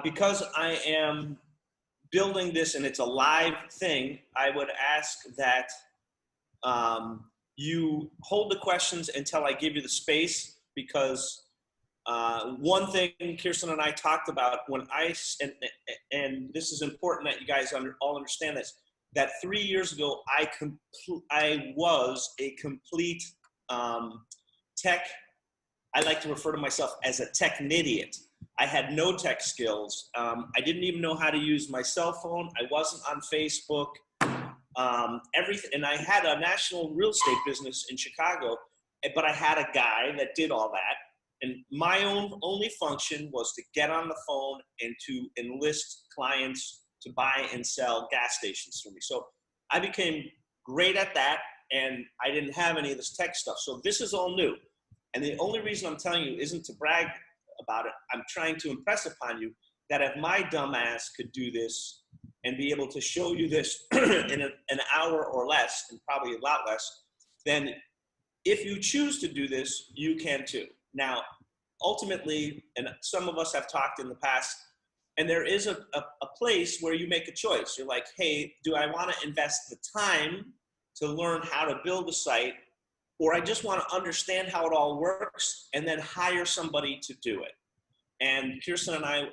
Because I am building this and it's a live thing, I would ask that you hold the questions until I give you the space, because one thing Kirsten and I talked about and this is important that you guys all understand this, that 3 years ago, I was a complete tech, I like to refer to myself as a technidiot. I had no tech skills. I didn't even know how to use my cell phone. I wasn't on Facebook. Everything, and I had a national real estate business in Chicago, but I had a guy that did all that. And my only function was to get on the phone and to enlist clients to buy and sell gas stations for me. So I became great at that, and I didn't have any of this tech stuff. So this is all new. And the only reason I'm telling you isn't to brag about it. I'm trying to impress upon you that if my dumb ass could do this and be able to show you this in an hour or less, and probably a lot less, then if you choose to do this, you can too. Now, ultimately, and some of us have talked in the past, and there is a place where you make a choice. You're like, hey, do I want to invest the time to learn how to build a site, or I just want to understand how it all works and then hire somebody to do it? And Kirsten and I,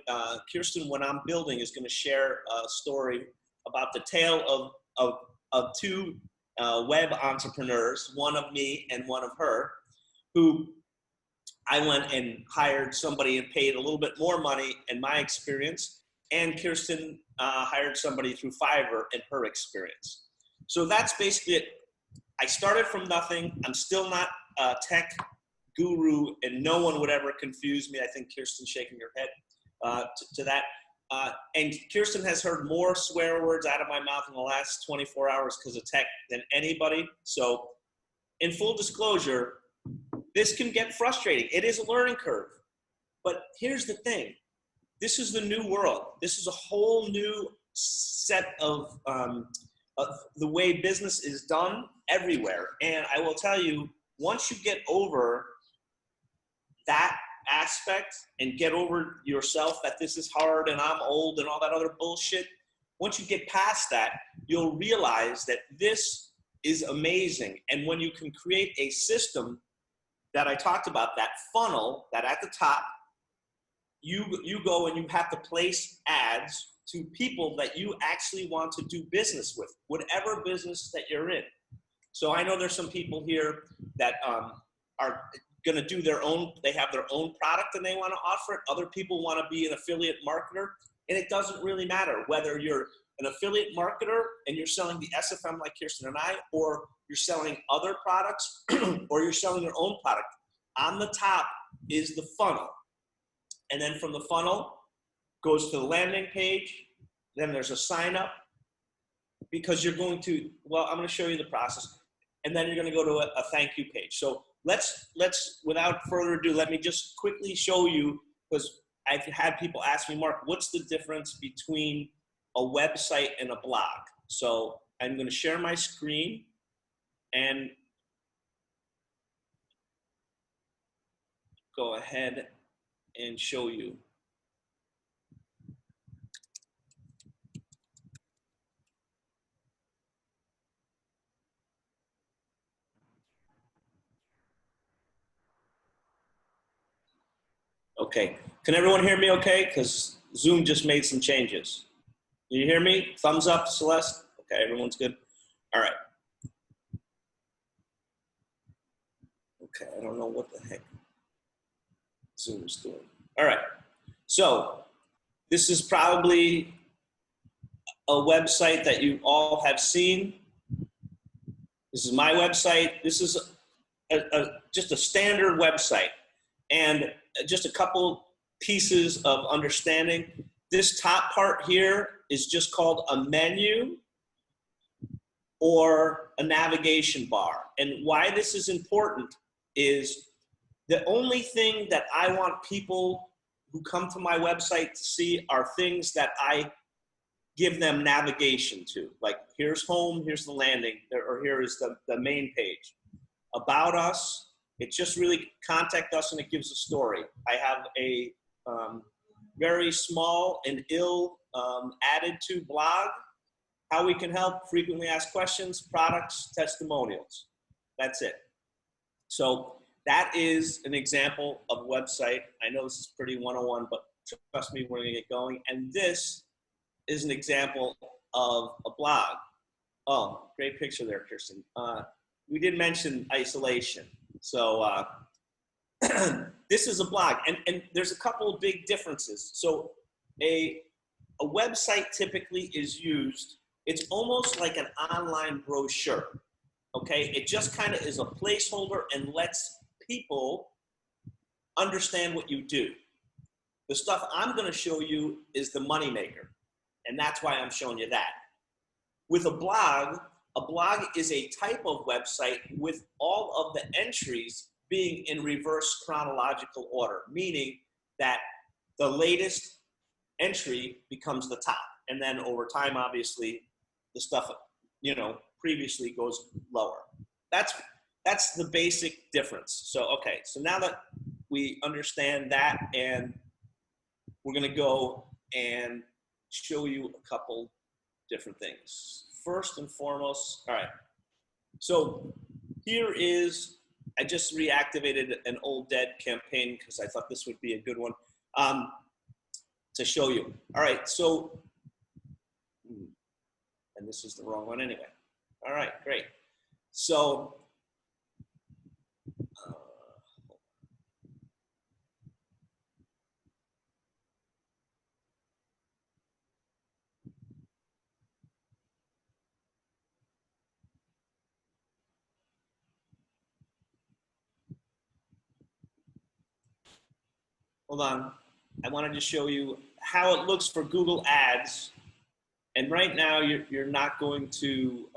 Kirsten, when I'm building, is going to share a story about the tale of two web entrepreneurs, one of me and one of her, who I went and hired somebody and paid a little bit more money in my experience, and Kirsten hired somebody through Fiverr in her experience. So that's basically it. I started from nothing. I'm still not a tech guru, and no one would ever confuse me. I think Kirsten's shaking her head to that. And Kirsten has heard more swear words out of my mouth in the last 24 hours because of tech than anybody. So in full disclosure, this can get frustrating. It is a learning curve. But here's the thing. This is the new world. This is a whole new set of the way business is done everywhere. And I will tell you, once you get over that aspect and get over yourself that this is hard and I'm old and all that other bullshit, once you get past that, you'll realize that this is amazing. And when you can create a system that I talked about, that funnel, that at the top, you go and you have to place ads to people that you actually want to do business with, whatever business that you're in. So I know there's some people here that are going to do their own, they have their own product and they want to offer it. Other people want to be an affiliate marketer, and it doesn't really matter whether you're an affiliate marketer and you're selling the SFM like Kirsten and I, or you're selling other products or you're selling your own product. On the top is the funnel. And then from the funnel goes to the landing page. Then there's a sign up, because you're going to, well, I'm going to show you the process. And then you're going to go to a thank you page. So let's, without further ado, let me just quickly show you, because I've had people ask me, Mark, what's the difference between a website and a blog? So I'm going to share my screen and go ahead and show you. Okay, can everyone hear me okay? Because Zoom just made some changes. Can you hear me? Thumbs up, Celeste? Okay, everyone's good? All right. Okay, I don't know what the heck Zoom is doing. All right, so this is probably a website that you all have seen. This is my website. This is just a standard website. And just a couple pieces of understanding. This top part here is just called a menu or a navigation bar. And why this is important is the only thing that I want people who come to my website to see are things that I give them navigation to. Like, here's home, here's the landing, or here is the main page. About us, it's just really contact us and it gives a story. I have a very small and ill added to blog. How we can help, frequently asked questions, products, testimonials. That's it. So that is an example of a website. I know this is pretty 101, but trust me, we're gonna get going. And this is an example of a blog. Oh, great picture there, Kirsten. We did mention isolation. So this is a blog, and there's a couple of big differences. So a website typically is used, it's almost like an online brochure, okay? It just kind of is a placeholder and lets people understand what you do. The stuff I'm gonna show you is the moneymaker, and that's why I'm showing you that. With a blog is a type of website with all of the entries being in reverse chronological order, meaning that the latest entry becomes the top. And then over time, obviously, the stuff, previously goes lower. That's the basic difference. So, okay, so now that we understand that, and we're gonna go and show you a couple different things. First and foremost, all right, so here is, I just reactivated an old dead campaign because I thought this would be a good one to show you. All right, so, and this is the wrong one anyway. All right, great. So, hold on. I wanted to show you how it looks for Google Ads. And right now, you're not going to,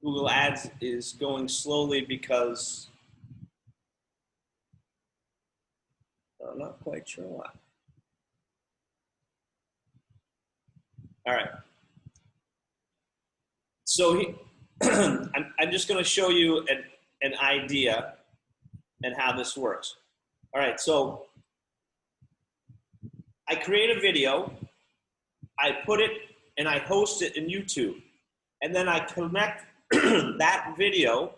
Google Ads is going slowly because I'm not quite sure why. All right. So I'm just going to show you an idea and how this works. All right. So I create a video, I put it and I host it in YouTube, and then I connect that video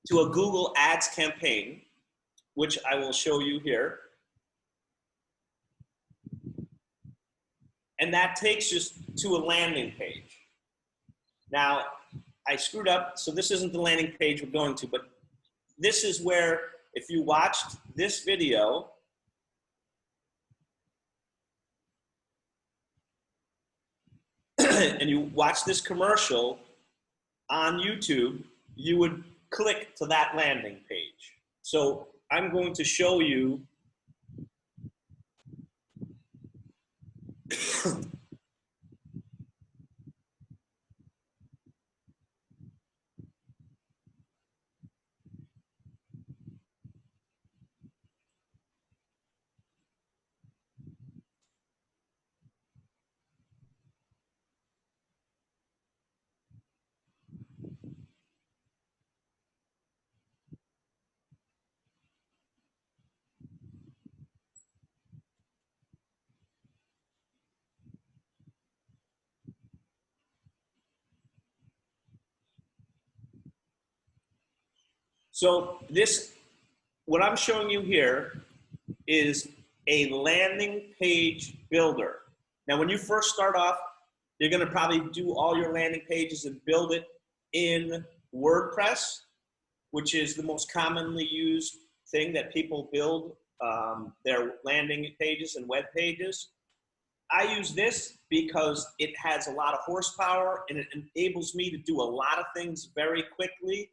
to a Google Ads campaign, which I will show you here. And that takes us to a landing page. Now, I screwed up, so this isn't the landing page we're going to, but this is where, if you watched this video, and you watch this commercial on YouTube, you would click to that landing page. So I'm going to show you so this, what I'm showing you here is a landing page builder. Now, when you first start off, you're gonna probably do all your landing pages and build it in WordPress, which is the most commonly used thing that people build their landing pages and web pages. I use this because it has a lot of horsepower and it enables me to do a lot of things very quickly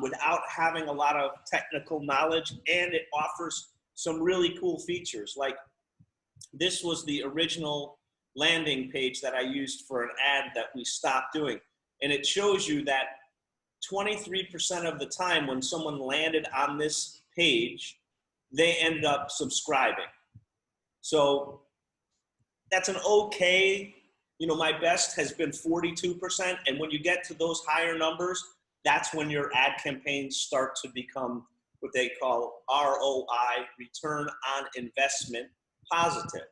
without having a lot of technical knowledge, and it offers some really cool features. Like, this was the original landing page that I used for an ad that we stopped doing. And it shows you that 23% of the time when someone landed on this page, they ended up subscribing. So that's an okay, you know, my best has been 42%. And when you get to those higher numbers, that's when your ad campaigns start to become what they call ROI, return on investment, positive.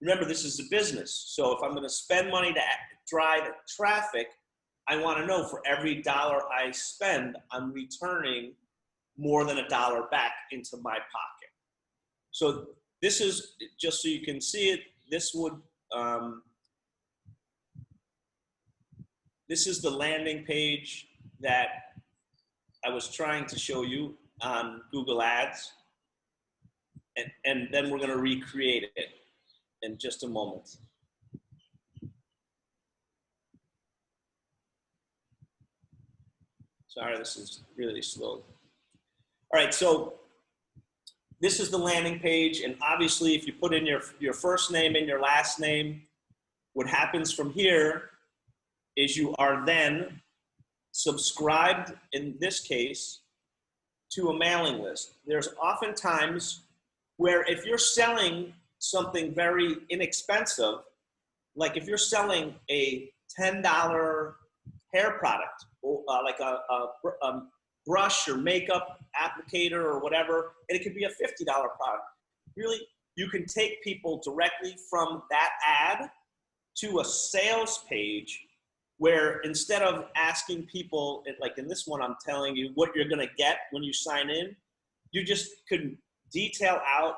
Remember, this is a business. So if I'm going to spend money to drive traffic, I want to know for every dollar I spend, I'm returning more than $1 back into my pocket. So this is, just so you can see it, this would, this is the landing page that I was trying to show you on Google Ads. And then we're going to recreate it in just a moment. Sorry, this is really slow. All right, so this is the landing page, and obviously if you put in your first name and your last name, what happens from here is you are then subscribed, in this case, to a mailing list. There's often times where if you're selling something very inexpensive, like if you're selling a $10 hair product, like a brush or makeup applicator or whatever, and it could be a $50 product. Really, you can take people directly from that ad to a sales page where instead of asking people, like in this one, I'm telling you what you're gonna get when you sign in, you just could detail out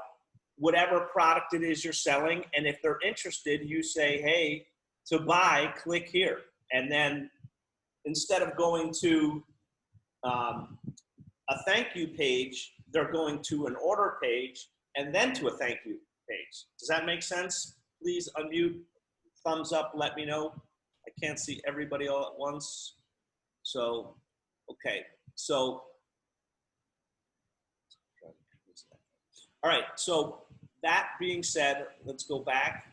whatever product it is you're selling. And if they're interested, you say, hey, to buy, click here. And then instead of going to a thank you page, they're going to an order page and then to a thank you page. Does that make sense? Please unmute, thumbs up, let me know. I can't see everybody all at once. So, okay, so, all right, so that being said, let's go back.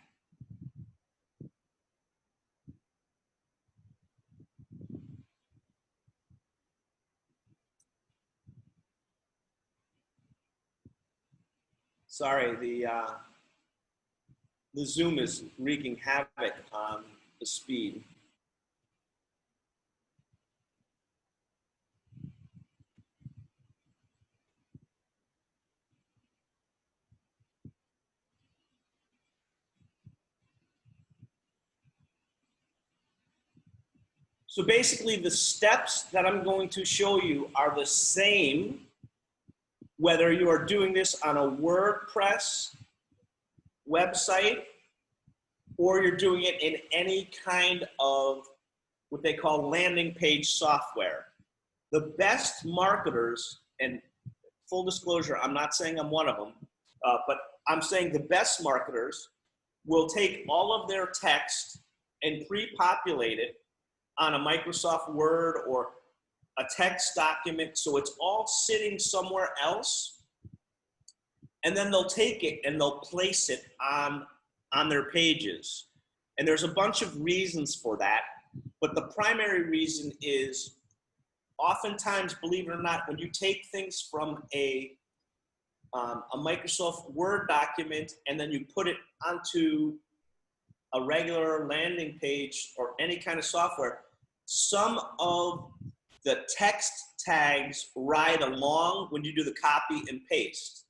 Sorry, the Zoom is wreaking havoc on the speed. So basically the steps that I'm going to show you are the same whether you are doing this on a WordPress website or you're doing it in any kind of what they call landing page software. The best marketers, and full disclosure, I'm not saying I'm one of them, but I'm saying the best marketers will take all of their text and pre-populate it on a Microsoft Word or a text document, so it's all sitting somewhere else, and then they'll take it and they'll place it on their pages. And there's a bunch of reasons for that, but the primary reason is oftentimes, believe it or not, when you take things from a Microsoft Word document and then you put it onto a regular landing page or any kind of software, some of the text tags ride along when you do the copy and paste.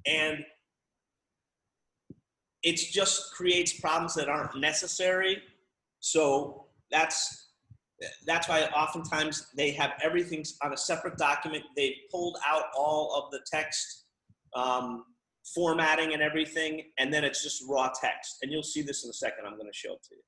And it just creates problems that aren't necessary. So that's why oftentimes they have everything on a separate document. They pulled out all of the text formatting and everything, and then it's just raw text. And you'll see this in a second. I'm going to show it to you.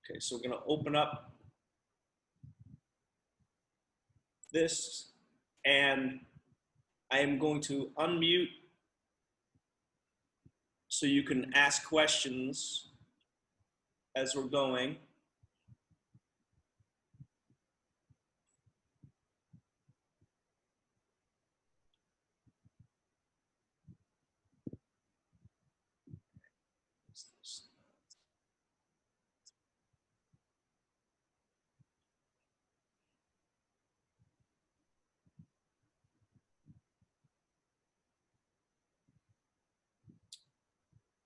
Okay, so we're going to open up this, and I am going to unmute so you can ask questions as we're going.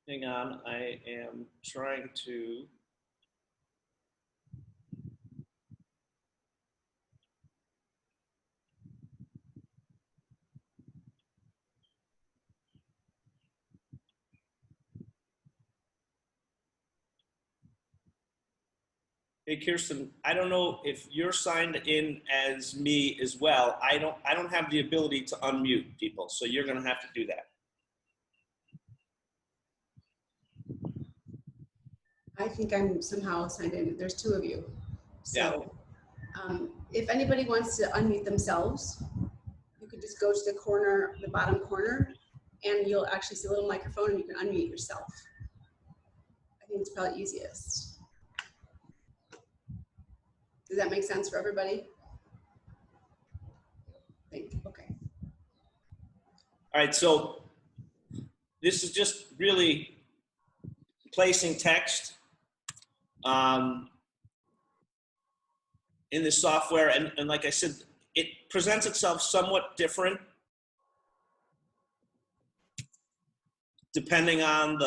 Hang on, I am trying to. Hey Kirsten, I don't know if you're signed in as me as well. I don't have the ability to unmute people, so you're gonna have to do that. I think I'm somehow signed in. There's two of you. So if anybody wants to unmute themselves, you could just go to the corner, the bottom corner, and you'll actually see a little microphone and you can unmute yourself. I think it's probably easiest. Does that make sense for everybody? Okay. All right, so this is just really placing text in the software, and like I said, it presents itself somewhat different depending on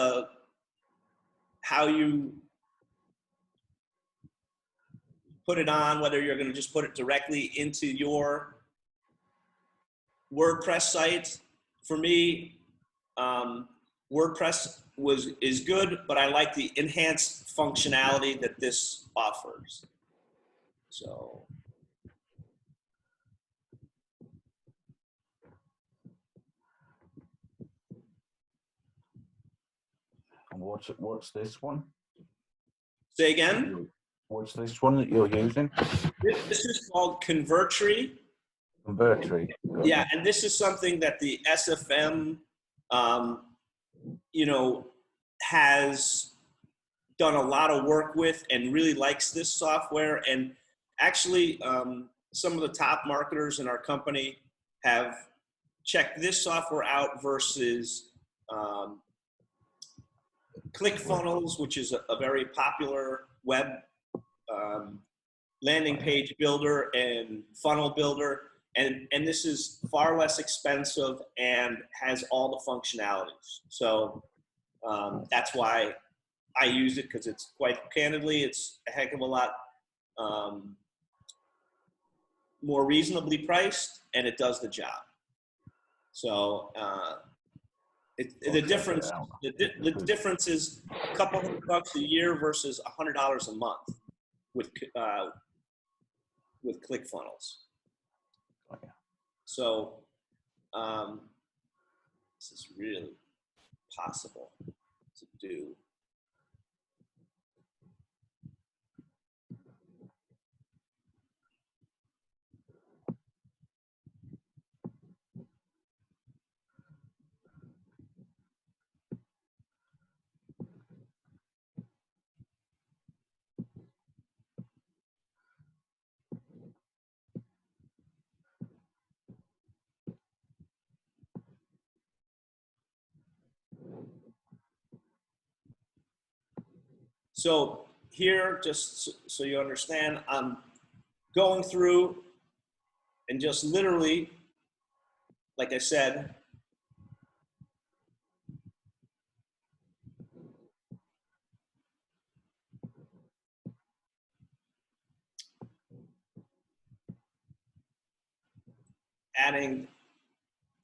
how you put it on, whether you're going to just put it directly into your WordPress site. For me, WordPress is good, but I like the enhanced functionality that this offers. So. And what's this one? Say again? What's this one that you're using? This is called Convertri. Convertri. Yeah, and this is something that the SFM, has done a lot of work with and really likes this software. And actually, some of the top marketers in our company have checked this software out versus ClickFunnels, which is a very popular web landing page builder and funnel builder. And this is far less expensive and has all the functionalities. So that's why I use it, because it's quite candidly, it's a heck of a lot more reasonably priced, and it does the job. So the difference is a couple $100 a year versus $100 a month with ClickFunnels. So this is really possible to do. So here, just so you understand, I'm going through and just literally, like I said, adding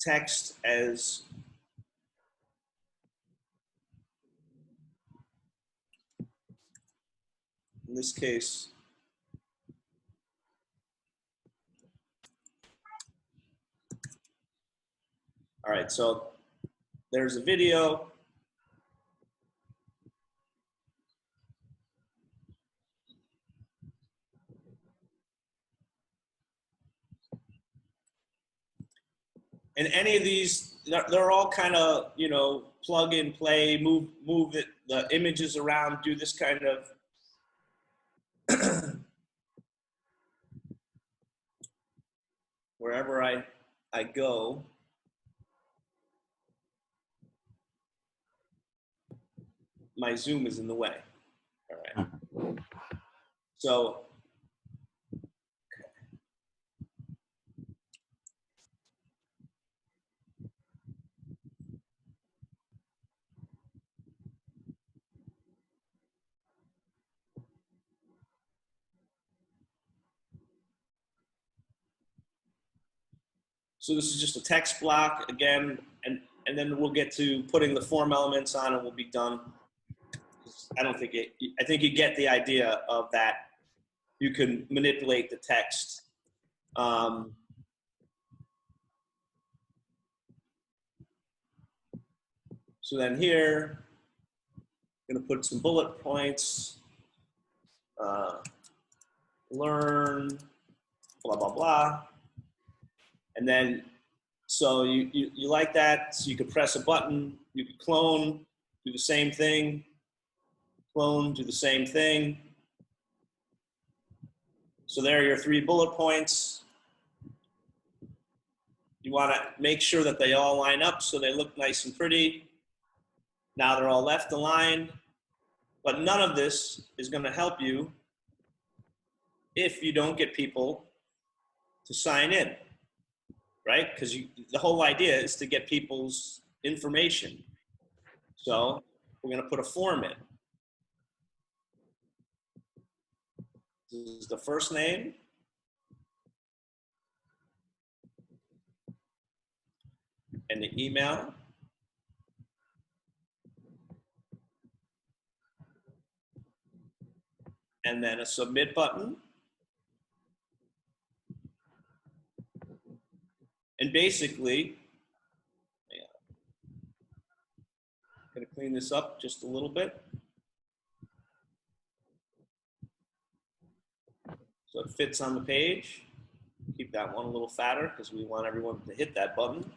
text as in this case, all right, so there's a video. And any of these, they're all kind of, plug and play, move the images around, do this kind of wherever I go. My Zoom is in the way. All right. So, So this is just a text block again, and then we'll get to putting the form elements on and we'll be done. I think you get the idea of that. You can manipulate the text. So then here, I'm going to put some bullet points. Learn, blah, blah, blah. And then, so you like that, so you could press a button, you could clone, do the same thing, clone, do the same thing. So there are your 3 bullet points. You want to make sure that they all line up so they look nice and pretty. Now they're all left aligned, but none of this is going to help you if you don't get people to sign in, right? Because the whole idea is to get people's information. So we're going to put a form in. This is the first name. And the email. And then a submit button. And basically, I'm going to clean this up just a little bit. So it fits on the page. Keep that one a little fatter because we want everyone to hit that button.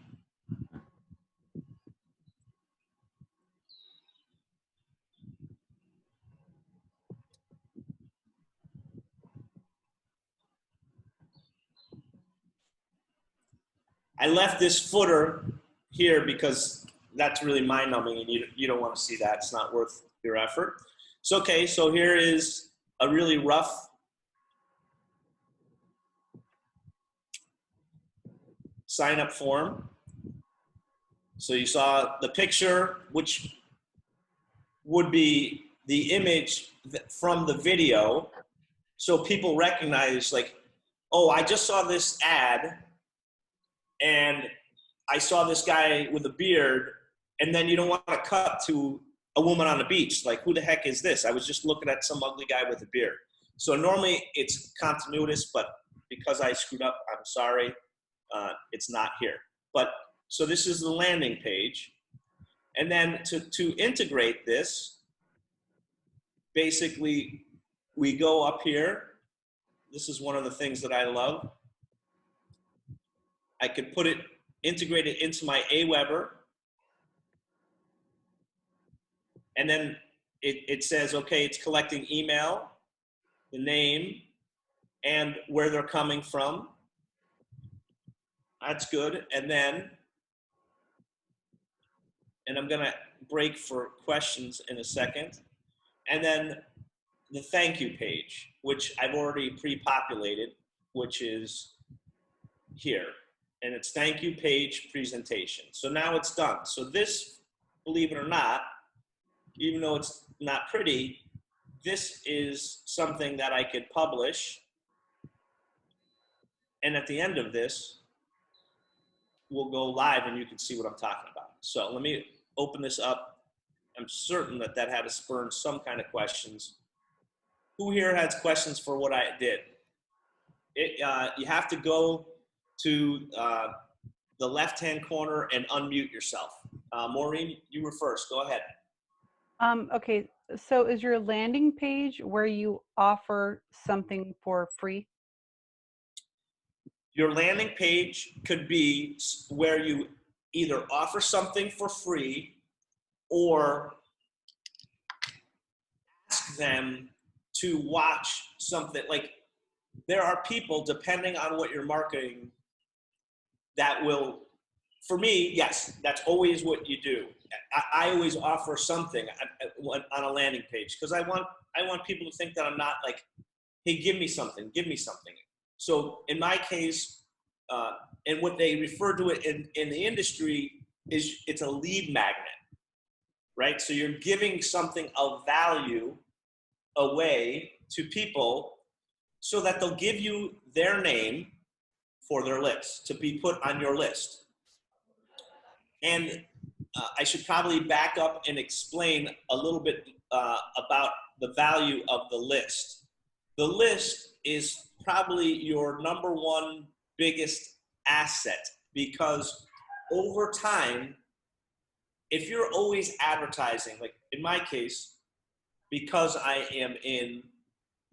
I left this footer here because that's really mind-numbing and you don't want to see that. It's not worth your effort. So, okay, so here is a really rough sign-up form. So you saw the picture, which would be the image from the video. So people recognize like, oh, I just saw this ad and I saw this guy with a beard, and then you don't want to cut to a woman on the beach. Like, who the heck is this? I was just looking at some ugly guy with a beard. So normally it's continuous, but because I screwed up, I'm sorry. It's not here. But so this is the landing page. And then to integrate this, basically we go up here. This is one of the things that I love. I could integrate it into my Aweber. And then it says, okay, it's collecting email, the name, and where they're coming from. That's good. And I'm gonna break for questions in a second. And then the thank you page, which I've already pre-populated, which is here. And it's thank you page presentation. So now it's done. So this, believe it or not, even though it's not pretty, this is something that I could publish. And at the end of this, we'll go live and you can see what I'm talking about. So let me open this up. I'm certain that that had to spurn some kind of questions. Who here has questions for what I did? You have to go to the left-hand corner and unmute yourself. Maureen, you were first. Go ahead. Okay, so is your landing page where you offer something for free? Your landing page could be where you either offer something for free or ask them to watch something. Like, there are people, depending on what you're marketing, that will, for me, yes, that's always what you do. I always offer something on a landing page because I want people to think that I'm not like, hey, give me something, give me something. So in my case, and what they refer to it in the industry is it's a lead magnet, right? So you're giving something of value away to people so that they'll give you their name for their list, to be put on your list. And I should probably back up and explain a little bit about the value of the list. The list is probably your number one biggest asset, because over time, if you're always advertising, like in my case, because I am in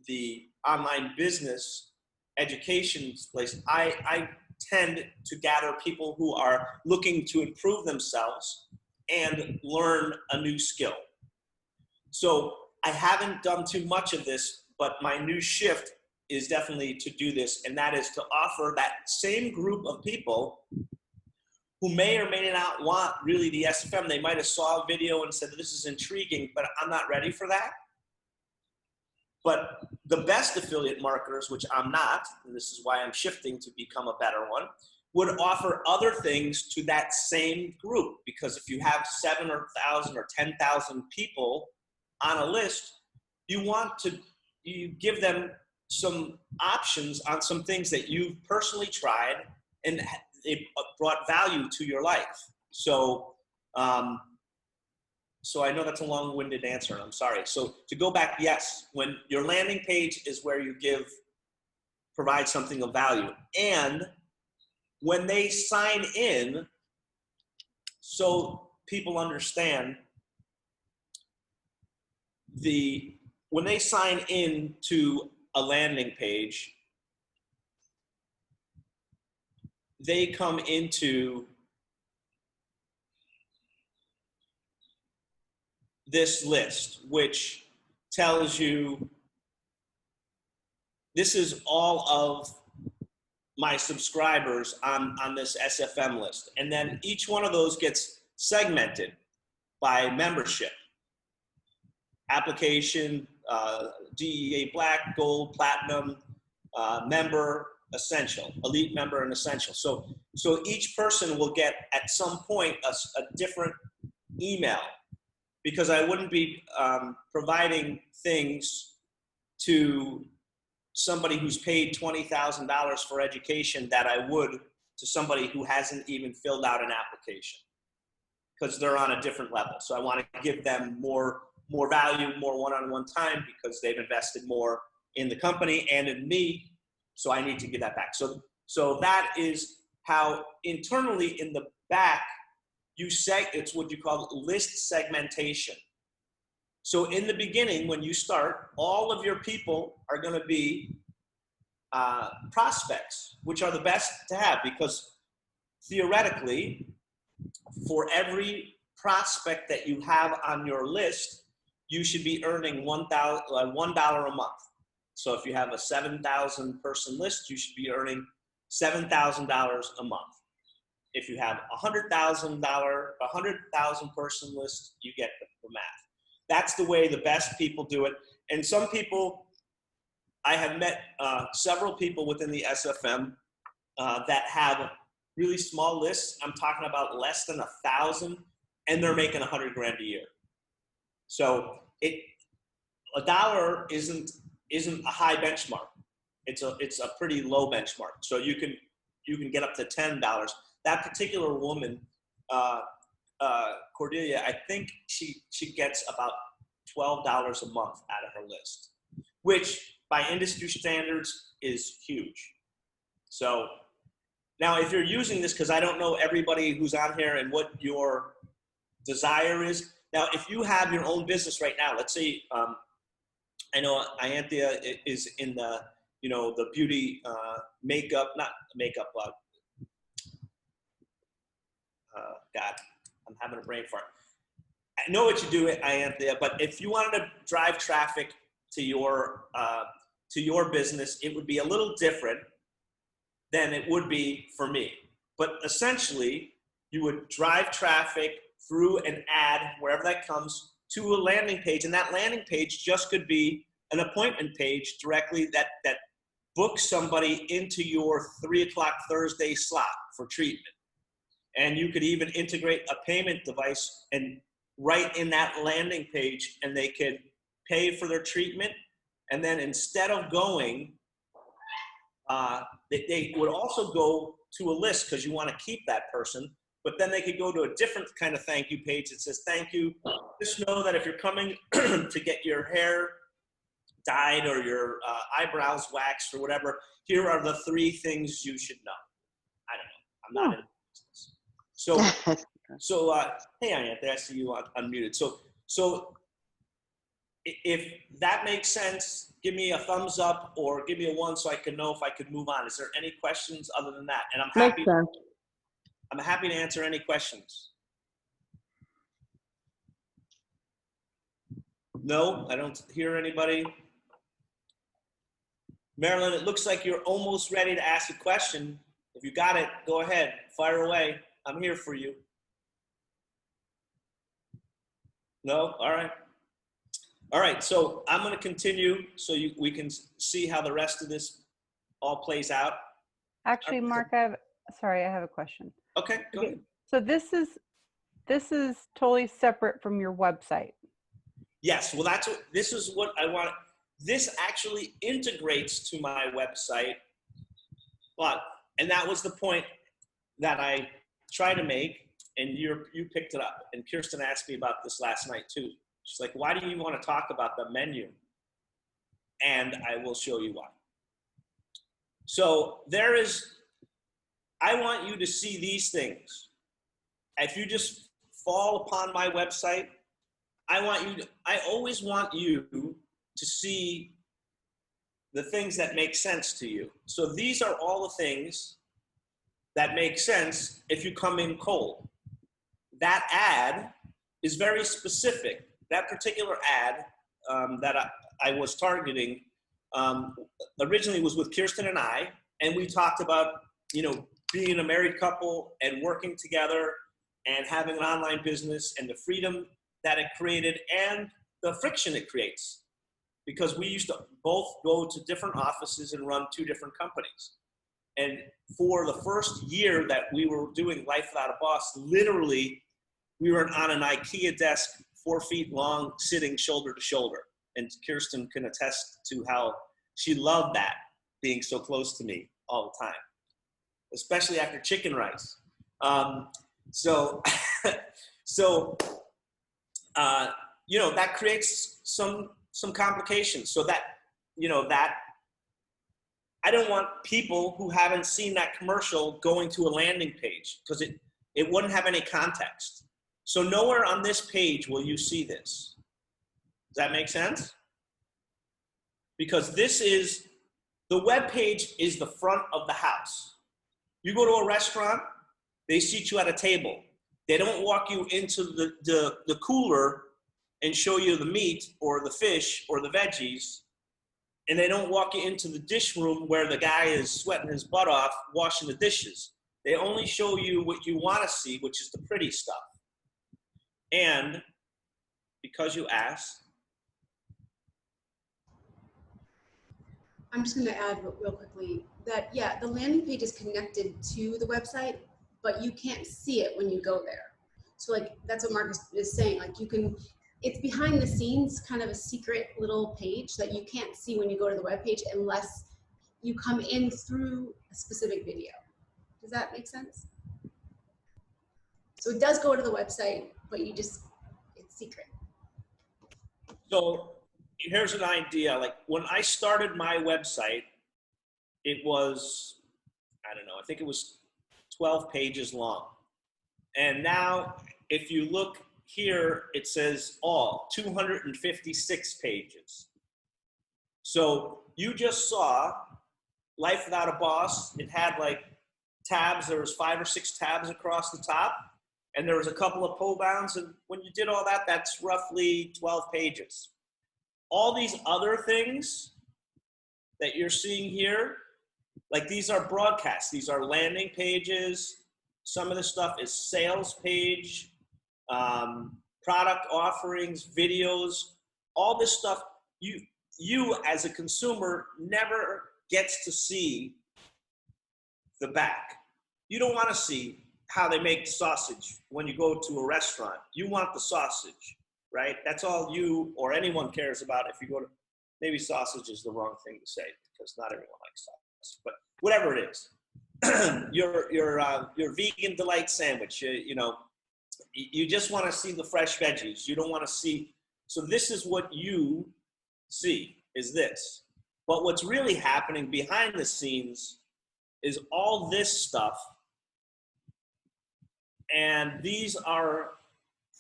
the online business education place, I tend to gather people who are looking to improve themselves and learn a new skill. So I haven't done too much of this, but my new shift is definitely to do this, and that is to offer that same group of people who may or may not want really the SFM. They might have saw a video and said, this is intriguing, but I'm not ready for that. But the best affiliate marketers, which I'm not, and this is why I'm shifting to become a better one, would offer other things to that same group. Because if you have 7,000 or 10,000 people on a list, you give them some options on some things that you've personally tried and it brought value to your life. So, so I know that's a long-winded answer, and I'm sorry. So to go back, yes, when your landing page is where you provide something of value. And when they sign in, so people understand, when they sign in to a landing page, they come into this list, which tells you this is all of my subscribers on this SFM list. And then each one of those gets segmented by membership, application, DEA Black, Gold, Platinum, member, Essential, Elite member, and Essential. So each person will get at some point a different email, because I wouldn't be providing things to somebody who's paid $20,000 for education that I would to somebody who hasn't even filled out an application, because they're on a different level. So I want to give them more value, more one-on-one time, because they've invested more in the company and in me. So I need to give that back. So that is how internally in the back, it's what you call list segmentation. So in the beginning, when you start, all of your people are going to be prospects, which are the best to have, because theoretically, for every prospect that you have on your list, you should be earning $1 a month. So if you have a 7,000 person list, you should be earning $7,000 a month. If you have a 100,000 person list, you get the math. That's the way the best people do it. And some people, I have met several people within the SFM that have really small lists. I'm talking about less than 1,000, and they're making 100 grand a year. So $1 isn't a high benchmark. It's a pretty low benchmark. So you can get up to $10. That particular woman, Cordelia, I think she gets about $12 a month out of her list, which by industry standards is huge. So now if you're using this, because I don't know everybody who's on here and what your desire is. Now, if you have your own business right now, let's say, I know Ianthea is in the beauty, makeup, not makeup, God, I'm having a brain fart. I know what you do, Ianthea, but if you wanted to drive traffic to your business, it would be a little different than it would be for me. But essentially, you would drive traffic through an ad, wherever that comes, to a landing page, and that landing page just could be an appointment page directly that books somebody into your 3 o'clock Thursday slot for treatment. And you could even integrate a payment device and right in that landing page, and they could pay for their treatment. And then instead of going they would also go to a list because you want to keep that person, but then they could go to a different kind of thank you page that says, thank you. Just know that if you're coming to get your hair dyed or your eyebrows waxed or whatever, here are the 3 things you should know. I don't know. I'm not in business. So, hey, Anthony, I see you unmuted. So if that makes sense, give me a thumbs up or give me a 1 so I can know if I could move on. Is there any questions other than that? And Makes sense. I'm happy to answer any questions. No, I don't hear anybody. Marilyn, it looks like you're almost ready to ask a question. If you got it, go ahead, fire away. I'm here for you. No? All right. All right, so I'm going to continue so we can see how the rest of this all plays out. Actually, Mark, I have a question. Okay, go ahead. So this is totally separate from your website. Yes, well, this is what I want. This actually integrates to my website, and that was the point that I tried to make, and you picked it up. And Kirsten asked me about this last night too. She's like, why do you want to talk about the menu? And I will show you why. So I want you to see these things. If you just fall upon my website, I always want you to see the things that make sense to you. So these are all the things that make sense if you come in cold. That ad is very specific. That particular ad that I was targeting originally was with Kirsten and I, and we talked about, being a married couple and working together and having an online business and the freedom that it created and the friction it creates. Because we used to both go to different offices and run 2 different companies. And for the first year that we were doing Life Without a Boss, literally, we were on an IKEA desk, 4 feet long, sitting shoulder to shoulder. And Kirsten can attest to how she loved that, being so close to me all the time, especially after chicken rice. That creates some complications. So that I don't want people who haven't seen that commercial going to a landing page because it wouldn't have any context. So nowhere on this page will you see this. Does that make sense? Because the web page is the front of the house. You go to a restaurant, they seat you at a table. They don't walk you into the cooler and show you the meat or the fish or the veggies. And they don't walk you into the dish room where the guy is sweating his butt off washing the dishes. They only show you what you want to see, which is the pretty stuff. And because you asked, I'm just going to add real quickly that, yeah, the landing page is connected to the website, but you can't see it when you go there. So that's what Mark is saying. It's behind the scenes, kind of a secret little page that you can't see when you go to the web page unless you come in through a specific video. Does that make sense? So it does go to the website, but it's secret. so here's an idea. When I started my website, it was, I think it was 12 pages long. And now if you look here, it says all 256 pages. So you just saw Life Without a Boss. It had tabs. There was 5 or 6 tabs across the top, and there was a couple of pull downs. And when you did all that, that's roughly 12 pages. All these other things that you're seeing here, these are broadcasts. These are landing pages. Some of the stuff is sales page, product offerings, videos, all this stuff. You as a consumer never gets to see the back. You don't want to see how they make sausage when you go to a restaurant. You want the sausage, right? That's all you or anyone cares about if you go to, maybe sausage is the wrong thing to say because not everyone likes does, but whatever it is, your vegan delight sandwich, you just want to see the fresh veggies. You don't want to see. So this is what you see is this. But what's really happening behind the scenes is all this stuff. And these are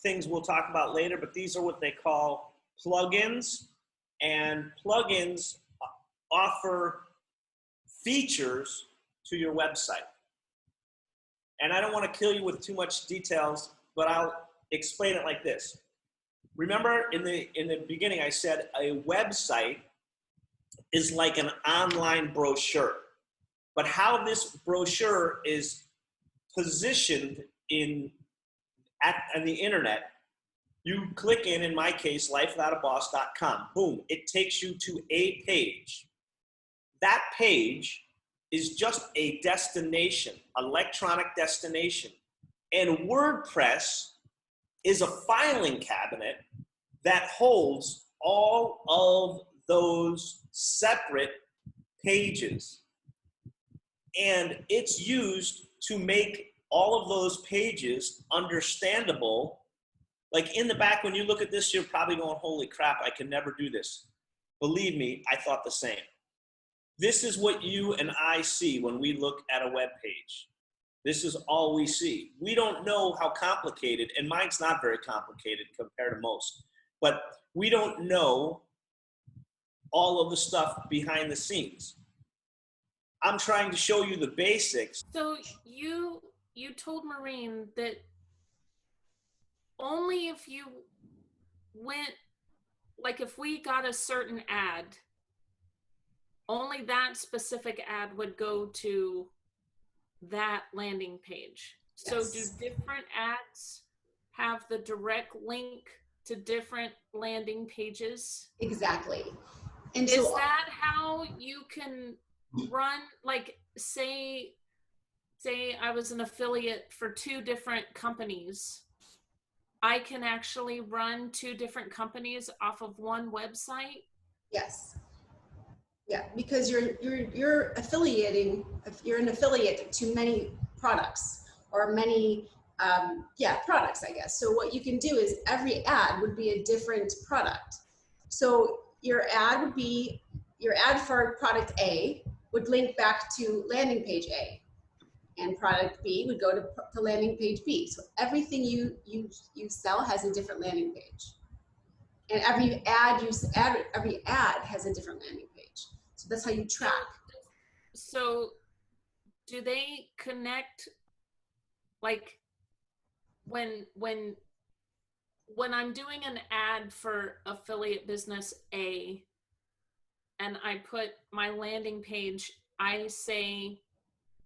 things we'll talk about later, but these are what they call plugins. And plugins offer features to your website. And I don't want to kill you with too much details, but I'll explain it like this. Remember in the beginning, I said a website is like an online brochure. But how this brochure is positioned on the internet, you click in my case, lifewithoutaboss.com. Boom, it takes you to a page. That page is just a destination, electronic destination. And WordPress is a filing cabinet that holds all of those separate pages. And it's used to make all of those pages understandable. Like in the back, when you look at this, you're probably going, holy crap, I can never do this. Believe me, I thought the same. This is what you and I see when we look at a web page. This is all we see. We don't know how complicated, and mine's not very complicated compared to most, but we don't know all of the stuff behind the scenes. I'm trying to show you the basics. So you told Maureen that only if you went, like if we got a certain ad, only that specific ad would go to that landing page. So Yes. do different ads have the direct link to different landing pages? Exactly. And Is so that how you can run, like say I was an affiliate for 2 different companies, I can actually run 2 different companies off of one website? yes. Yeah, because you're affiliating, you're an affiliate to many products or many products, I guess. So what you can do is every ad would be a different product. So your ad for product A would link back to landing page A, and product B would go to landing page B. So everything you sell has a different landing page, and every ad has a different landing page. So that's how you track. So do they connect, like when I'm doing an ad for affiliate business A and I put my landing page, I say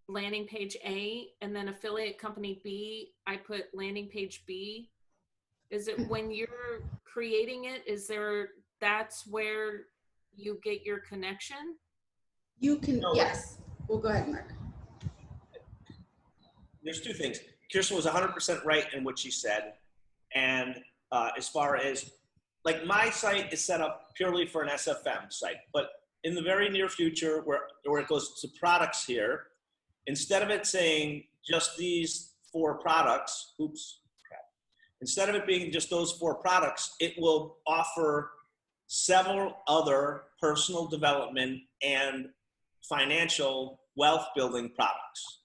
landing page A, and then affiliate company B, I put landing page B. Is it when you're creating it, that's where you get your connection? You can, No. yes. Well, go ahead, Mark. There's 2 things. Kirsten was 100% right in what she said. And as far as, like, my site is set up purely for an SFM site, but in the very near future where it goes to products here, instead of it saying just these 4 products, instead of it being just those 4 products, it will offer several other personal development and financial wealth building products.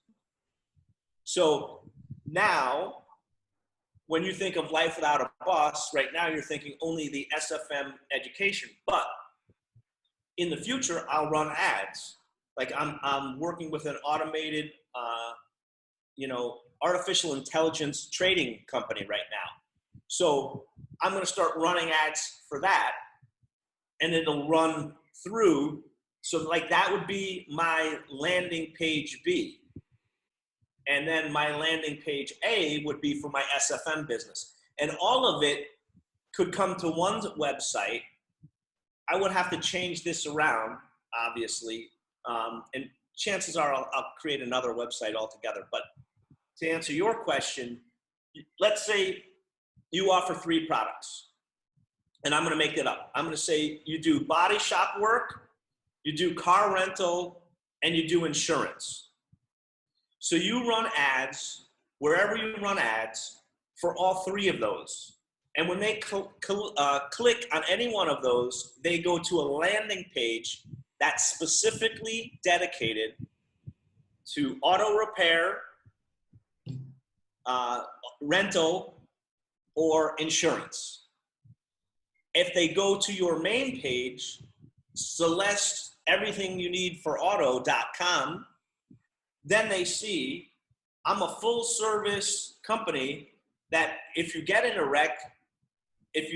So now, when you think of Life Without a Boss, right now you're thinking only the SFM education. But in the future, I'll run ads. Like I'm working with an automated, artificial intelligence trading company right now. So I'm going to start running ads for that, and it'll run through. So like that would be my landing page B. And then my landing page A would be for my SFM business. And all of it could come to one website. I would have to change this around, obviously. And chances are I'll create another website altogether. But to answer your question, let's say you offer 3 products. And I'm going to make it up. I'm going to say you do body shop work, you do car rental, and you do insurance. So you run ads wherever you run ads for all three of those. And when they click on any one of those, they go to a landing page that's specifically dedicated to auto repair, rental, or insurance. If they go to your main page, select everything you need for auto.com, then they see I'm a full service company that if you get in a wreck, if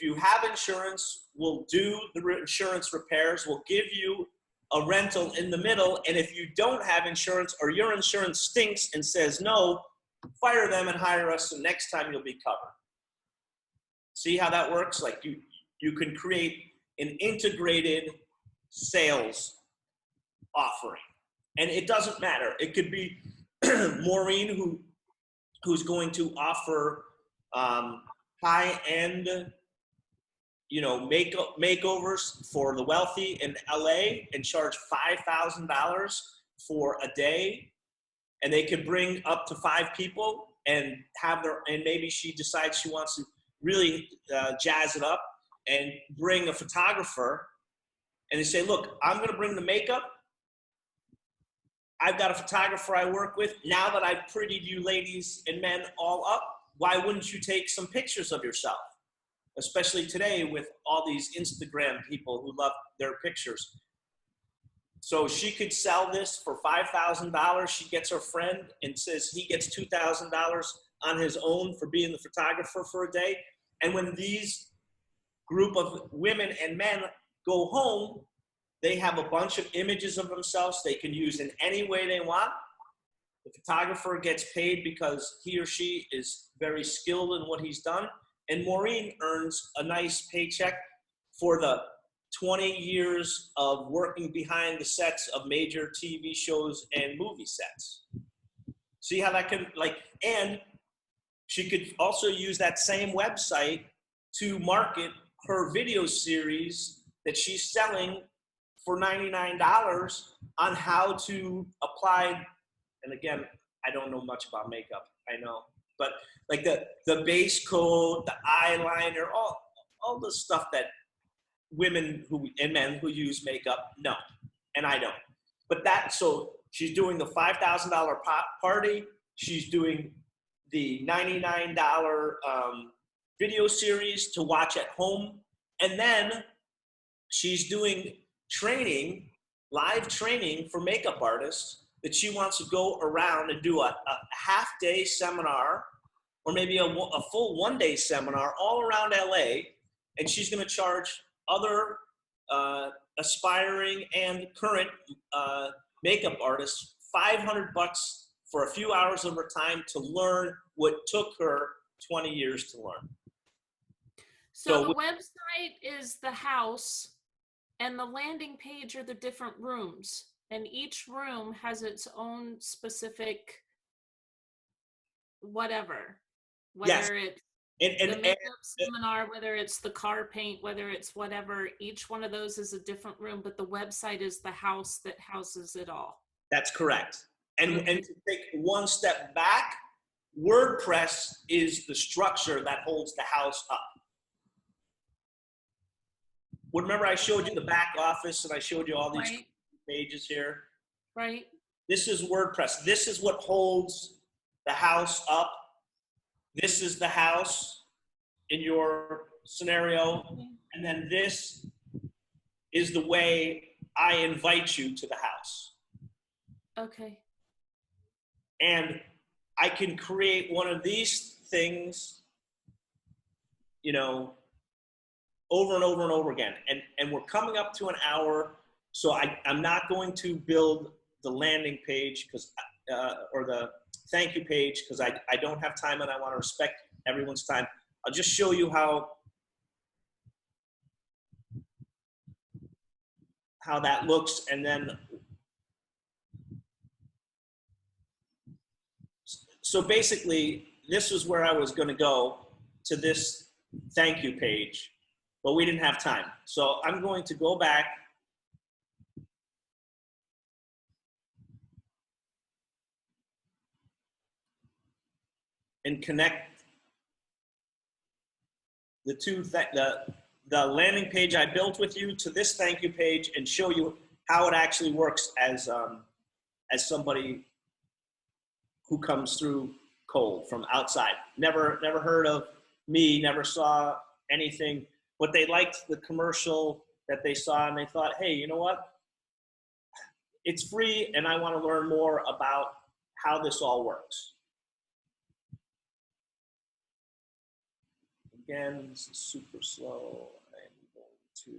you have insurance, we'll do the insurance repairs, we'll give you a rental in the middle, and if you don't have insurance or your insurance stinks and says no, fire them and hire us, and next time you'll be covered. See how that works? Like you can create an integrated sales offering. And it doesn't matter. It could be Maureen who's going to offer high-end, makeovers for the wealthy in LA and charge $5,000 for a day, and they could bring up to 5 people and and maybe she decides she wants to really jazz it up and bring a photographer, and they say, look, I'm going to bring the makeup. I've got a photographer I work with. Now that I've prettied you ladies and men all up, why wouldn't you take some pictures of yourself? Especially today with all these Instagram people who love their pictures. So she could sell this for $5,000. She gets her friend and says he gets $2,000 on his own for being the photographer for a day. And when these group of women and men go home, they have a bunch of images of themselves they can use in any way they want. The photographer gets paid because he or she is very skilled in what he's done. And Maureen earns a nice paycheck for the 20 years of working behind the sets of major TV shows and movie sets. See how that can, and she could also use that same website to market her video series that she's selling for $99 on how to apply. And again, I don't know much about makeup, I know, but like the base coat, the eyeliner, all the stuff that women and men who use makeup know, and I don't. But so she's doing the $5,000 party. She's doing the $99 video series to watch at home. And then she's doing live training for makeup artists that she wants to go around and do a half-day seminar or maybe a full one-day seminar all around LA. And she's going to charge other aspiring and current makeup artists $500 for a few hours of her time to learn what took her 20 years to learn. So the website is the house, and the landing page are the different rooms, and each room has its own specific whatever, whether yes. it's the makeup seminar, whether it's the car paint, whether it's whatever. Each one of those is a different room, but the website is the house that houses it all. That's correct. And to take one step back, WordPress is the structure that holds the house up. Remember I showed you the back office and I showed you all these pages here? Right. This is WordPress. This is what holds the house up. This is the house in your scenario. And then this is the way I invite you to the house. Okay. And I can create one of these things, over and over and over again. And we're coming up to an hour. So I'm not going to build the landing page or the thank you page because I don't have time and I want to respect everyone's time. I'll just show you how that looks. And then, so basically this is where I was going to go to this thank you page, but we didn't have time. So I'm going to go back and connect the the landing page I built with you to this thank you page and show you how it actually works as somebody who comes through cold from outside. Never heard of me, never saw anything, but they liked the commercial that they saw and they thought, hey, you know what? It's free and I want to learn more about how this all works. Again, this is super slow. I'm going to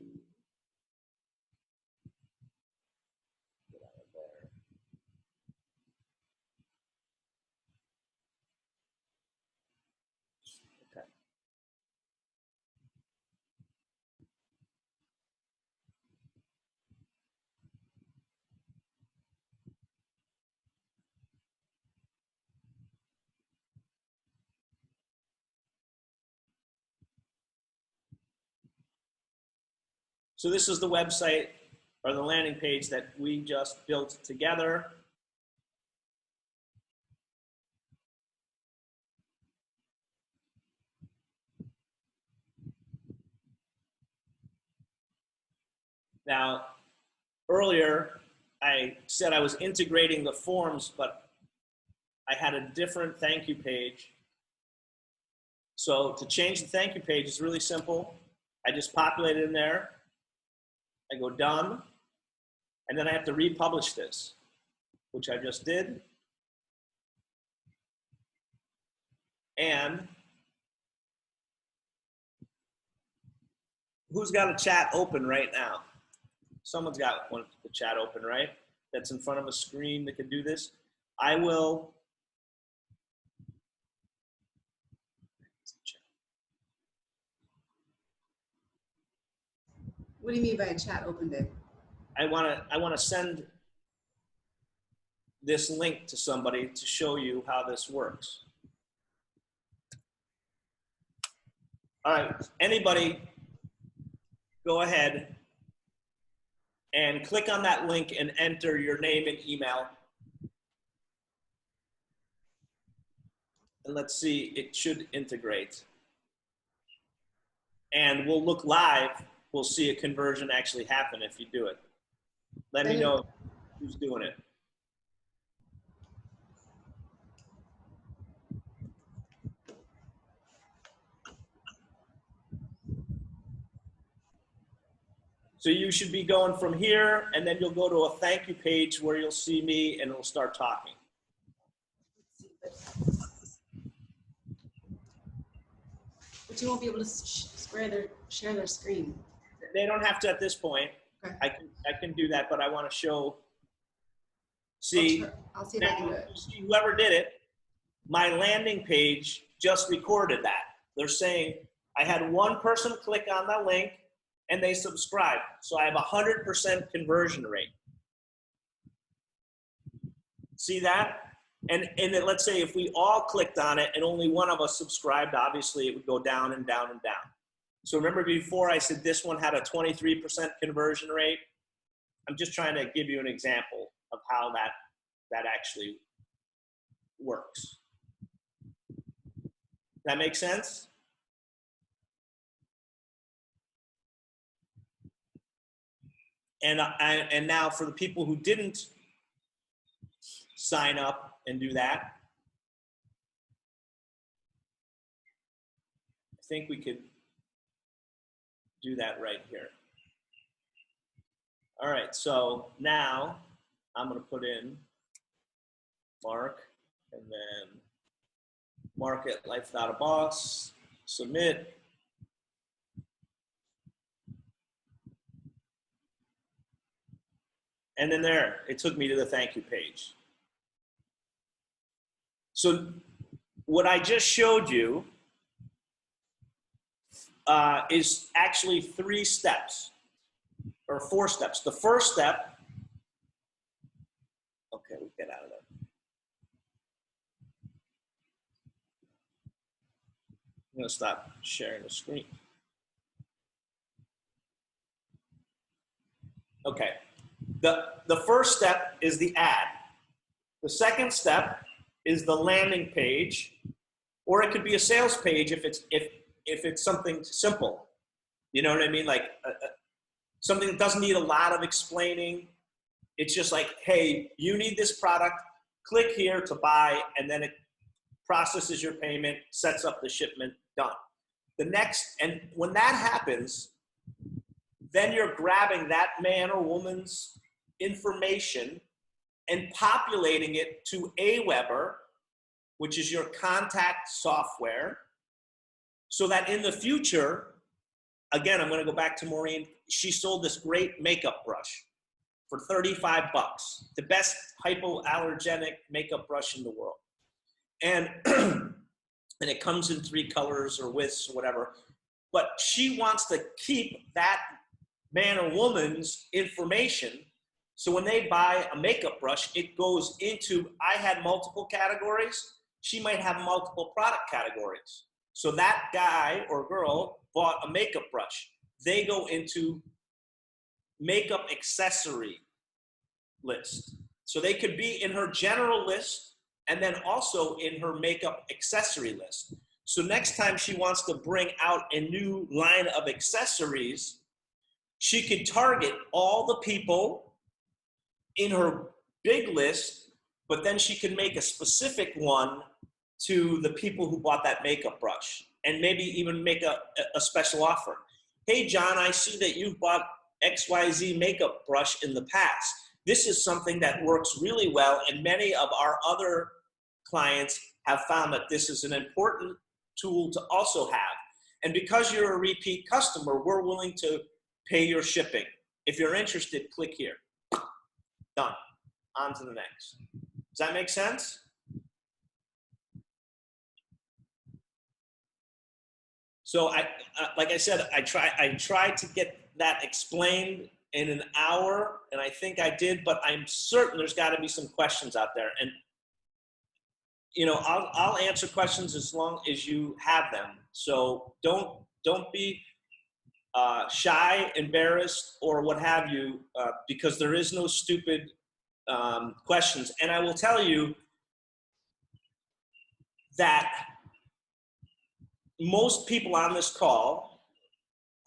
get out of there. Okay. So this is the website or the landing page that we just built together. Now, earlier, I said I was integrating the forms, but I had a different thank you page. So to change the thank you page is really simple. I just populate it in there. I go done, and then I have to republish this, which I just did. And who's got a chat open right now? Someone's got the chat open, right? That's in front of a screen that can do this. I will. What do you mean by a chat open, Dave? I want to send this link to somebody to show you how this works. All right, anybody go ahead and click on that link and enter your name and email. And let's see, it should integrate. And we'll look live. We'll see a conversion actually happen if you do it. Let me know who's doing it. So you should be going from here, and then you'll go to a thank you page where you'll see me and it'll start talking. But you won't be able to share their screen. They don't have to at this point. Okay. I can do that, but I want to show. See, I'll see if I can do it. whoever did it, my landing page just recorded that. They're saying I had one person click on the link and they subscribed. So I have 100% conversion rate. See that? And let's say if we all clicked on it and only one of us subscribed, obviously it would go down and down and down. So remember before I said this one had a 23% conversion rate? I'm just trying to give you an example of how that actually works. That make sense? And now for the people who didn't sign up and do that, I think we could do that right here. All right, so now I'm gonna put in Mark and then Mark at Life Without a Boss, submit. And then there, it took me to the thank you page. So what I just showed you is actually 3 steps or 4 steps. The first step, okay, we'll get out of there. I'm gonna stop sharing the screen. Okay, the first step is the ad. The second step is the landing page. Or it could be a sales page if it's something simple. You know what I mean? Like something that doesn't need a lot of explaining. It's just like, hey, you need this product, click here to buy, and then it processes your payment, sets up the shipment, done. And when that happens, then you're grabbing that man or woman's information and populating it to Aweber, which is your contact software, so that in the future, again, I'm going to go back to Maureen. She sold this great makeup brush for $35, the best hypoallergenic makeup brush in the world. And, and it comes in 3 colors or widths or whatever. But she wants to keep that man or woman's information. So when they buy a makeup brush, it goes into, I had multiple categories. She might have multiple product categories. So that guy or girl bought a makeup brush. They go into makeup accessory list. So they could be in her general list and then also in her makeup accessory list. So next time she wants to bring out a new line of accessories, she could target all the people in her big list, but then she can make a specific one to the people who bought that makeup brush and maybe even make a special offer. Hey, John, I see that you've bought XYZ makeup brush in the past. This is something that works really well, and many of our other clients have found that this is an important tool to also have. And because you're a repeat customer, we're willing to pay your shipping. If you're interested, click here. Done. On to the next. Does that make sense? So like I said, I tried to get that explained in an hour, and I think I did, but I'm certain there's got to be some questions out there. And you know, I'll answer questions as long as you have them. So don't be shy, embarrassed, or what have you, because there is no stupid questions. And I will tell you that most people on this call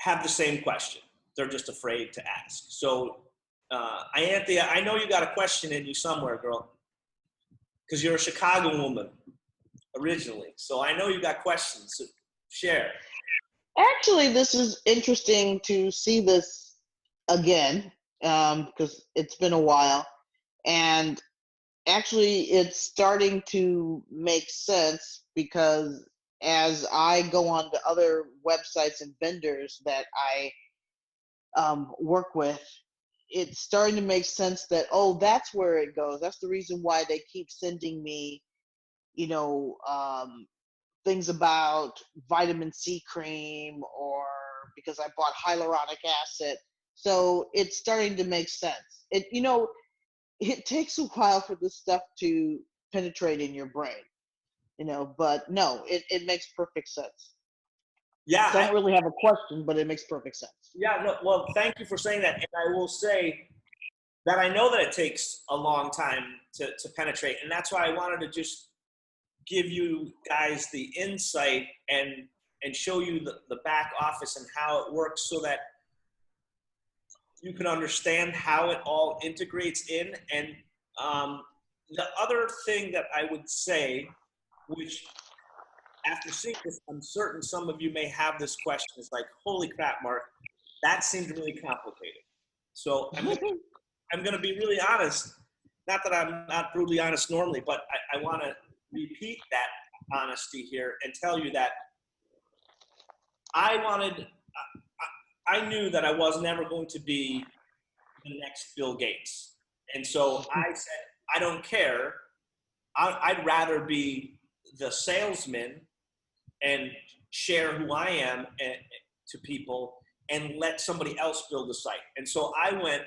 have the same question. They're just afraid to ask. So, Anthea, I know you got a question in you somewhere, girl, because you're a Chicago woman originally. So I know you got questions. So share. Actually, this is interesting to see this again, because it's been a while. And actually, it's starting to make sense because as I go on to other websites and vendors that I work with, it's starting to make sense that, oh, that's where it goes. That's the reason why they keep sending me, you know, things about vitamin C cream, or because I bought hyaluronic acid. So it's starting to make sense. You know, it takes a while for this stuff to penetrate in your brain, you know, but no, it makes perfect sense. Yeah. So I don't really have a question, but it makes perfect sense. Yeah, no, well, thank you for saying that. And I will say that I know that it takes a long time to penetrate. And that's why I wanted to just give you guys the insight and show you the back office and how it works so that you can understand how it all integrates in. And the other thing that I would say, which after seeing this, I'm certain some of you may have this question, is like, holy crap, Mark, that seemed really complicated. So I'm going to be really honest. Not that I'm not brutally honest normally, but I want to repeat that honesty here and tell you that I knew that I was never going to be the next Bill Gates. And so I said, I don't care. I'd rather be the salesman and share who I am to people and let somebody else build a site. And so I went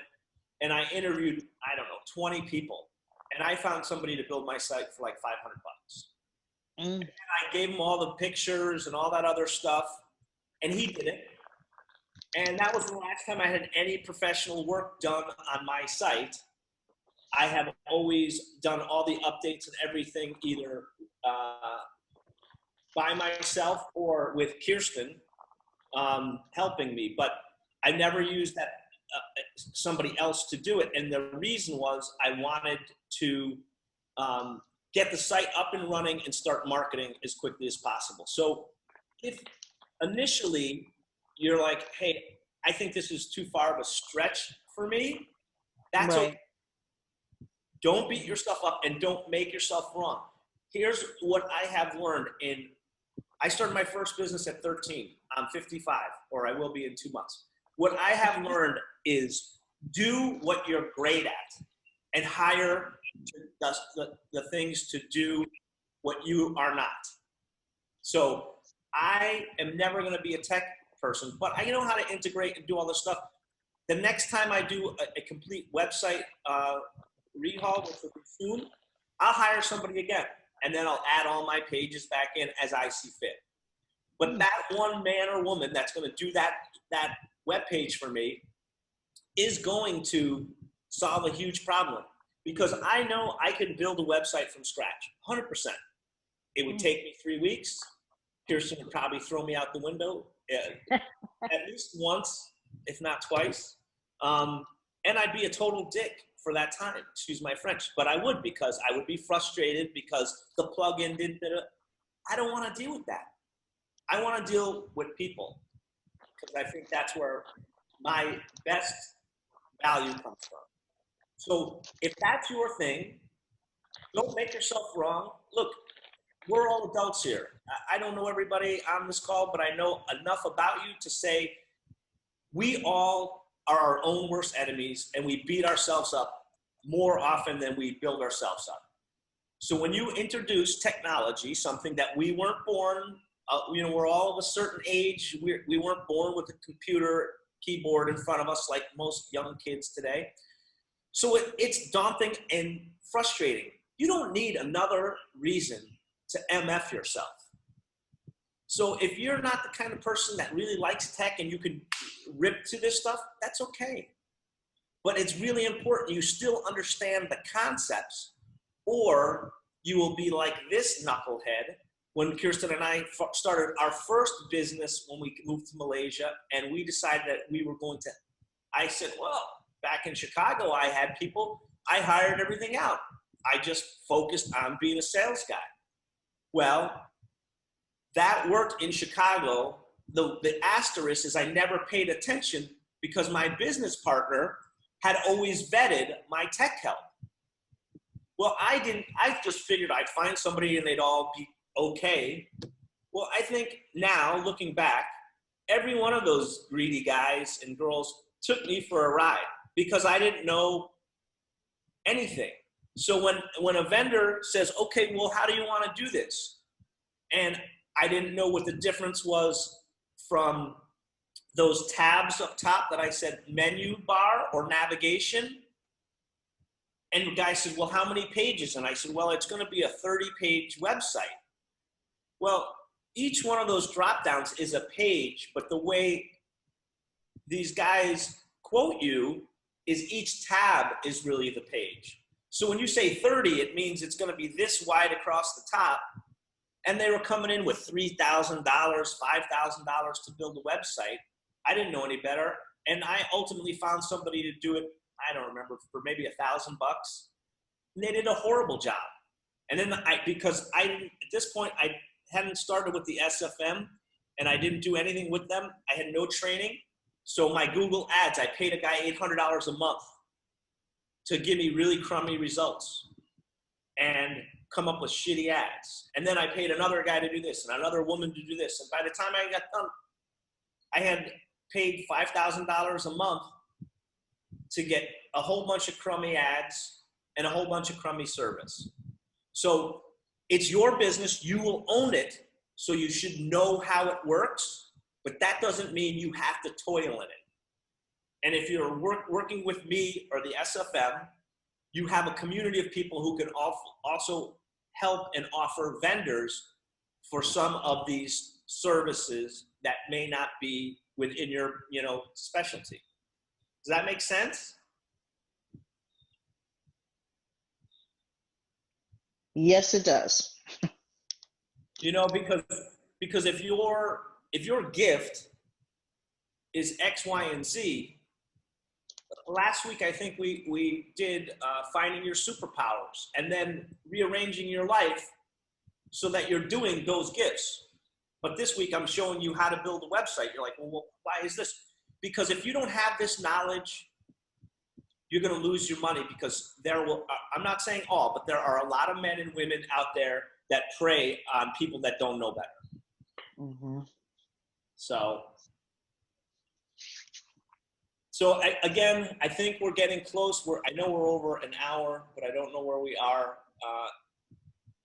and I interviewed, I don't know, 20 people. And I found somebody to build my site for like $500. And I gave him all the pictures and all that other stuff. And he did it. And that was the last time I had any professional work done on my site. I have always done all the updates and everything either by myself or with Kirsten helping me, but I never used that somebody else to do it. And the reason was I wanted to get the site up and running and start marketing as quickly as possible. So if initially you're like, hey, I think this is too far of a stretch for me, that's Right. okay. Don't beat yourself up and don't make yourself wrong. Here's what I have learned I started my first business at 13. I'm 55, or I will be in 2 months. What I have learned is do what you're great at and hire the things to do what you are not. So I am never going to be a tech person, but I know how to integrate and do all this stuff. The next time I do a complete website rehaul, which will be soon, I'll hire somebody again, and then I'll add all my pages back in as I see fit. But that one man or woman that's going to do that web page for me is going to solve a huge problem, because I know I can build a website from scratch, 100%. It would take me 3 weeks. Kirsten would probably throw me out the window at least once, if not twice. And I'd be a total dick for that time, excuse my French, but I would, because I would be frustrated because the plugin didn't fit it. I don't want to deal with that. I want to deal with people, because I think that's where my best value comes from. So if that's your thing, don't make yourself wrong. Look, we're all adults here. I don't know everybody on this call, but I know enough about you to say we all are our own worst enemies, and we beat ourselves up more often than we build ourselves up. So when you introduce technology, something that we weren't born, we're all of a certain age. We weren't born with a computer keyboard in front of us like most young kids today. So it's daunting and frustrating. You don't need another reason to MF yourself. So if you're not the kind of person that really likes tech and you can rip to this stuff, that's okay. But it's really important you still understand the concepts, or you will be like this knucklehead when Kirsten and I started our first business when we moved to Malaysia, and we decided that we were going to, I said, well, back in Chicago, I had people, I hired everything out. I just focused on being a sales guy. Well, that worked in Chicago. The asterisk is I never paid attention because my business partner had always vetted my tech help. Well, I just figured I'd find somebody and they'd all be okay. Well, I think now, looking back, every one of those greedy guys and girls took me for a ride because I didn't know anything. So when a vendor says, okay, well, how do you want to do this? And I didn't know what the difference was from those tabs up top that I said menu bar or navigation. And the guy said, well, how many pages? And I said, well, it's going to be a 30-page website. Well, each one of those drop downs is a page, but the way these guys quote you is each tab is really the page. So when you say 30, it means it's going to be this wide across the top. And they were coming in with $3,000, $5,000 to build a website. I didn't know any better. And I ultimately found somebody to do it, I don't remember, for maybe $1,000. And they did a horrible job. And then because I didn't, at this point, I hadn't started with the SFM and I didn't do anything with them. I had no training. So my Google ads, I paid a guy $800 a month to give me really crummy results and come up with shitty ads. And then I paid another guy to do this and another woman to do this. And by the time I got done, I had paid $5,000 a month to get a whole bunch of crummy ads and a whole bunch of crummy service. So it's your business, you will own it, so you should know how it works, but that doesn't mean you have to toil in it. And if you're working with me or the SFM, you have a community of people who can also help and offer vendors for some of these services that may not be within your, specialty. Does that make sense? Yes, it does. You know, because if your gift is X, Y, and Z, last week I think we did finding your superpowers and then rearranging your life so that you're doing those gifts. But this week I'm showing you how to build a website. You're like, well, why is this? Because if you don't have this knowledge, you're going to lose your money, because I'm not saying all, but there are a lot of men and women out there that prey on people that don't know better. Mm-hmm. So again, I think we're getting close. I know we're over an hour, but I don't know where we are.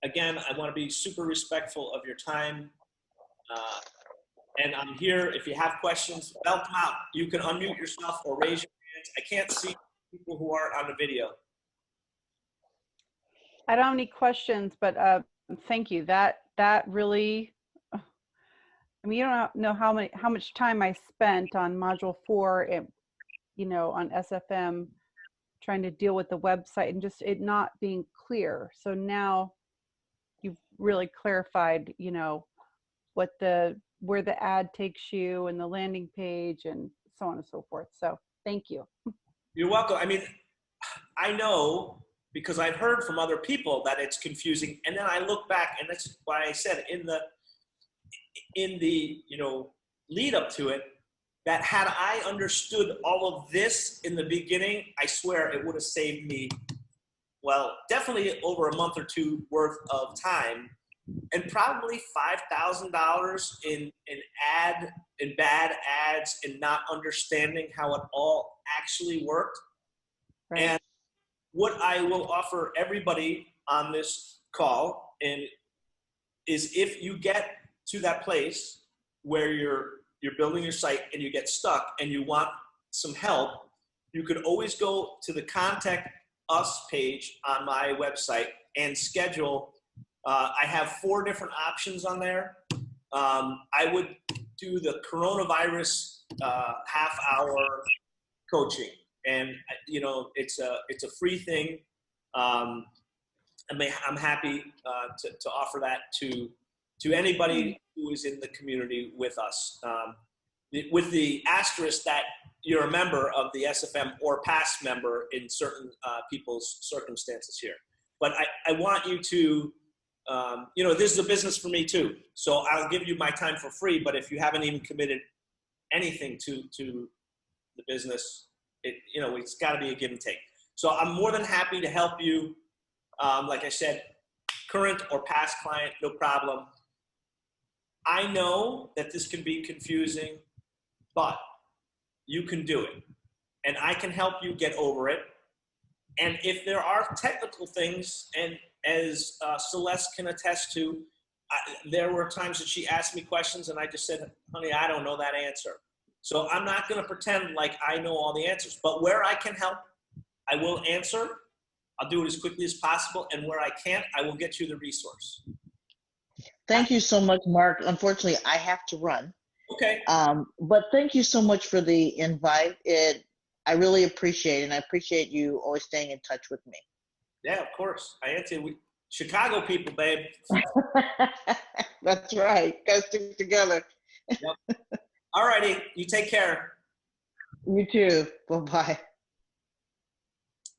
Again, I want to be super respectful of your time. And I'm here. If you have questions, belt them out. You can unmute yourself or raise your hands. I can't see people who aren't on the video. I don't have any questions, but thank you. That really, I mean, you don't know how much time I spent on module 4, and on SFM, trying to deal with the website and just it not being clear. So now you've really clarified, where the ad takes you and the landing page and so on and so forth. So thank you. You're welcome. I mean, I know, because I've heard from other people that it's confusing, and then I look back, and that's why I said in the lead up to it, that had I understood all of this in the beginning, I swear it would have saved me, well, definitely over a month or two worth of time, and probably $5,000 in bad ads and not understanding how it all actually worked. Right. And what I will offer everybody on this call is if you get to that place where you're building your site and you get stuck and you want some help, you could always go to the Contact Us page on my website and schedule. I have 4 different options on there. I would do the coronavirus half-hour coaching, and it's a free thing. I'm happy to offer that to anybody who is in the community with us, with the asterisk that you're a member of the SFM or past member in certain people's circumstances here. But I want you to, this is a business for me too. So I'll give you my time for free, but if you haven't even committed anything to the business, it's got to be a give and take. So I'm more than happy to help you. Like I said, current or past client, no problem. I know that this can be confusing, but you can do it. And I can help you get over it. And if there are technical things, and as Celeste can attest to, there were times that she asked me questions and I just said, honey, I don't know that answer. So I'm not going to pretend like I know all the answers, but where I can help, I will answer. I'll do it as quickly as possible. And where I can't, I will get you the resource. Thank you so much, Mark. Unfortunately, I have to run. Okay. But thank you so much for the invite. I really appreciate it, and I appreciate you always staying in touch with me. Yeah, of course. I answer. Chicago people, babe. That's right. Gotta stick together. Yep. All righty. You take care. You too. Bye-bye.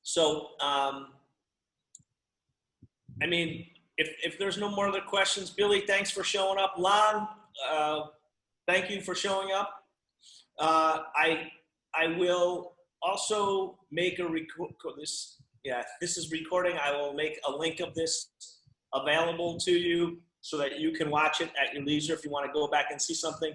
So, if there's no more other questions, Billy, thanks for showing up. Lon, thank you for showing up. I will also make a record. This is recording. I will make a link of this available to you so that you can watch it at your leisure if you want to go back and see something.